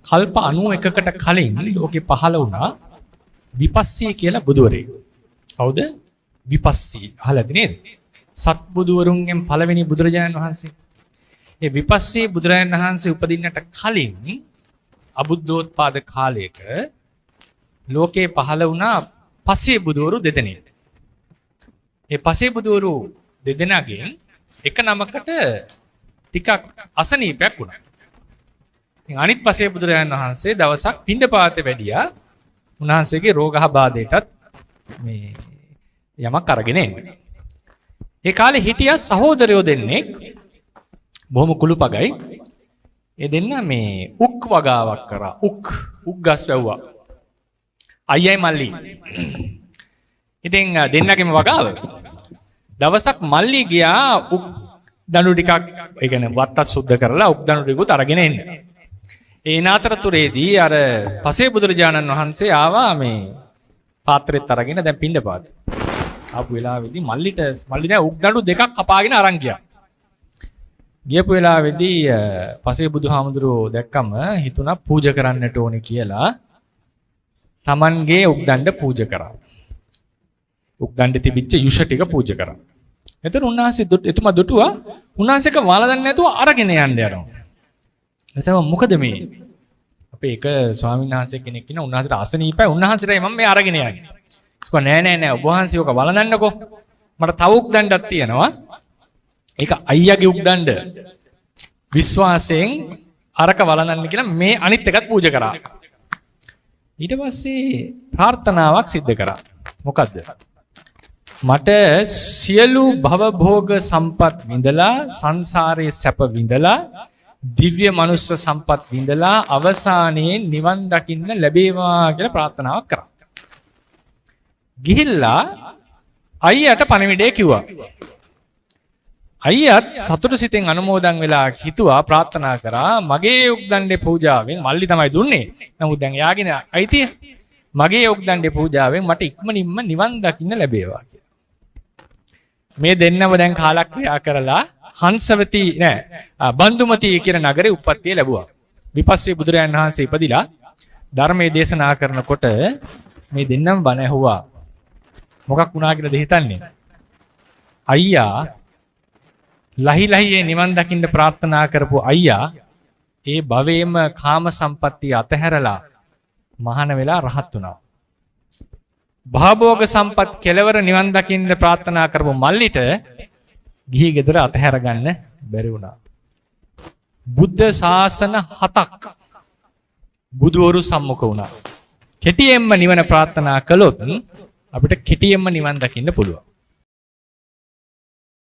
කල්ප 91කට කලින් ලෝකේ පහළ වුණා විපස්සී කියලා බුදුවරයෙක්. කවුද? විපස්සී. අහලාද නේද? සත්බුදුවරුන්ගෙන් පළවෙනි බුදුරජාණන් වහන්සේ. ඒ විපස්සී බුදුරජාණන් වහන්සේ උපදින්නට කලින් අබුද්ධෝත්පාද කාලයක ලෝකේ පහළ වුණා පසේ බුදුවරු දෙදෙනෙක්. ඒ පසේ බුදුවරු දෙදෙනාගෙන් එක නමකට ටිකක් අසනීපයක් වුණා. ඉතින් අනිත් පසේ බුදුරජාණන් වහන්සේ දවසක් පිණ්ඩපාතේ වැඩියා. උන්වහන්සේගේ රෝගහබාධයටත් මේ යමක් අරගෙන එන්නේ. ඒ කාලේ හිටියා සහෝදරයෝ දෙන්නෙක් බොහොම කුළුපගයි. ඒ දෙන්න මේ උක් වගාවක් කරා. උක් ගස් වැව්වා. අයියයි මල්ලි. ඉතින් දෙන්නගෙම වගාව. දවසක් මල්ලි ගියා උක් දණු ටිකක් ඒ කියන්නේ වත්තත් සුද්ධ කරලා උක් දණු ටිකුත් අරගෙන එන්න. ඒ නාතරතුරේදී අර පසේ බුදුරජාණන් වහන්සේ ආවා මේ පාත්‍රෙත් අරගෙන දැන් පිණ්ඩපාත. ආපු වෙලාවේදී මල්ලි දැන් උක් දණු දෙකක් කපාගෙන අරන් ගියා. ගියපු වෙලාවේදී පසේ බුදුහාමුදුරුවෝ දැක්කම හිතුණා පූජා කරන්නට ඕනේ කියලා තමන්ගේ උක් දණ්ඩ පූජා කරා. උක් දණ්ඩේ තිබිච්ච යුෂ ටික පූජා කරා. එතන උන්වහන්සේ එතුමා දුටුවා උන්වහන්සේක වළඳන්නේ නැතුව අරගෙන යන්න යනවා. එතන මොකද මේ? අපේ එක ස්වාමීන් වහන්සේ කෙනෙක් ඉන්න උන්වහන්සේට අසනීපයි උන්වහන්සේටයි මම මේ අරගෙන යන්නේ. ඒක නෑ ඔබ වහන්සේ ඔක වළඳන්නකෝ. මට තව උක් දණ්ඩක් තියෙනවා. ඒක අයියාගේ උක් දණ්ඩ. විශ්වාසයෙන් අරක වළඳන්න කියලා මේ අනිත් එකත් පූජා කරා. ඊට පස්සේ ප්‍රාර්ථනාවක් සිද්ධ කරා. මොකද්ද? මට සියලු භවභෝග සම්පත් විඳලා සංසාරයේ සැප විඳලා දිව්‍ය මනුස්ස සම්පත් විඳලා අවසානයේ නිවන් දකින්න ලැබේවා කියලා ප්‍රාර්ථනාවක් කරා. ගිහිල්ලා අයියට පණිවිඩය කිව්වා. අයියත් සතුටු සිතෙන් අනුමෝදන් වෙලා හිතුවා ප්‍රාර්ථනා කරා මගේ උක්දණ්ඩේ පූජාවෙන් මල්ලි තමයි දුන්නේ. නමුත් දැන් යාගෙන අයිතිය මගේ උක්දණ්ඩේ පූජාවෙන් මට ඉක්මනින්ම නිවන් දකින්න ලැබේවා කියලා. මේ දෙන්නම දැන් කාලක්‍රියා කරලා හංසවති බන්දුමති කියන නගරේ උප්පත්තිය ලැබුවා. විපස්සී බුදුරයන් වහන්සේ ඉපදිලා ධර්මයේ දේශනා කරනකොට මේ දෙන්නම බණ ඇහුවා. මොකක් වුණා කියලාද හිතන්නේ? අයියා ලහිලහියේ නිවන් දකින්න ප්‍රාර්ථනා කරපු අයියා ඒ භවයේම කාම සම්පත්තිය අතහැරලා මහාන වෙලා රහත් වුණා. භවභෝග සම්පත් කෙලවර නිවන් දකින්න ප්‍රාර්ථනා කරපු මල්ලිට ගිහි ගෙදර අතහැර ගන්න බැරි වුණා. බුද්ධ ශාසන 7ක් බුදුවරු සම්මුඛ වුණා. කෙටියෙන්ම නිවන ප්‍රාර්ථනා කළොත් අපිට කෙටියෙන්ම නිවන් දකින්න පුළුවන්.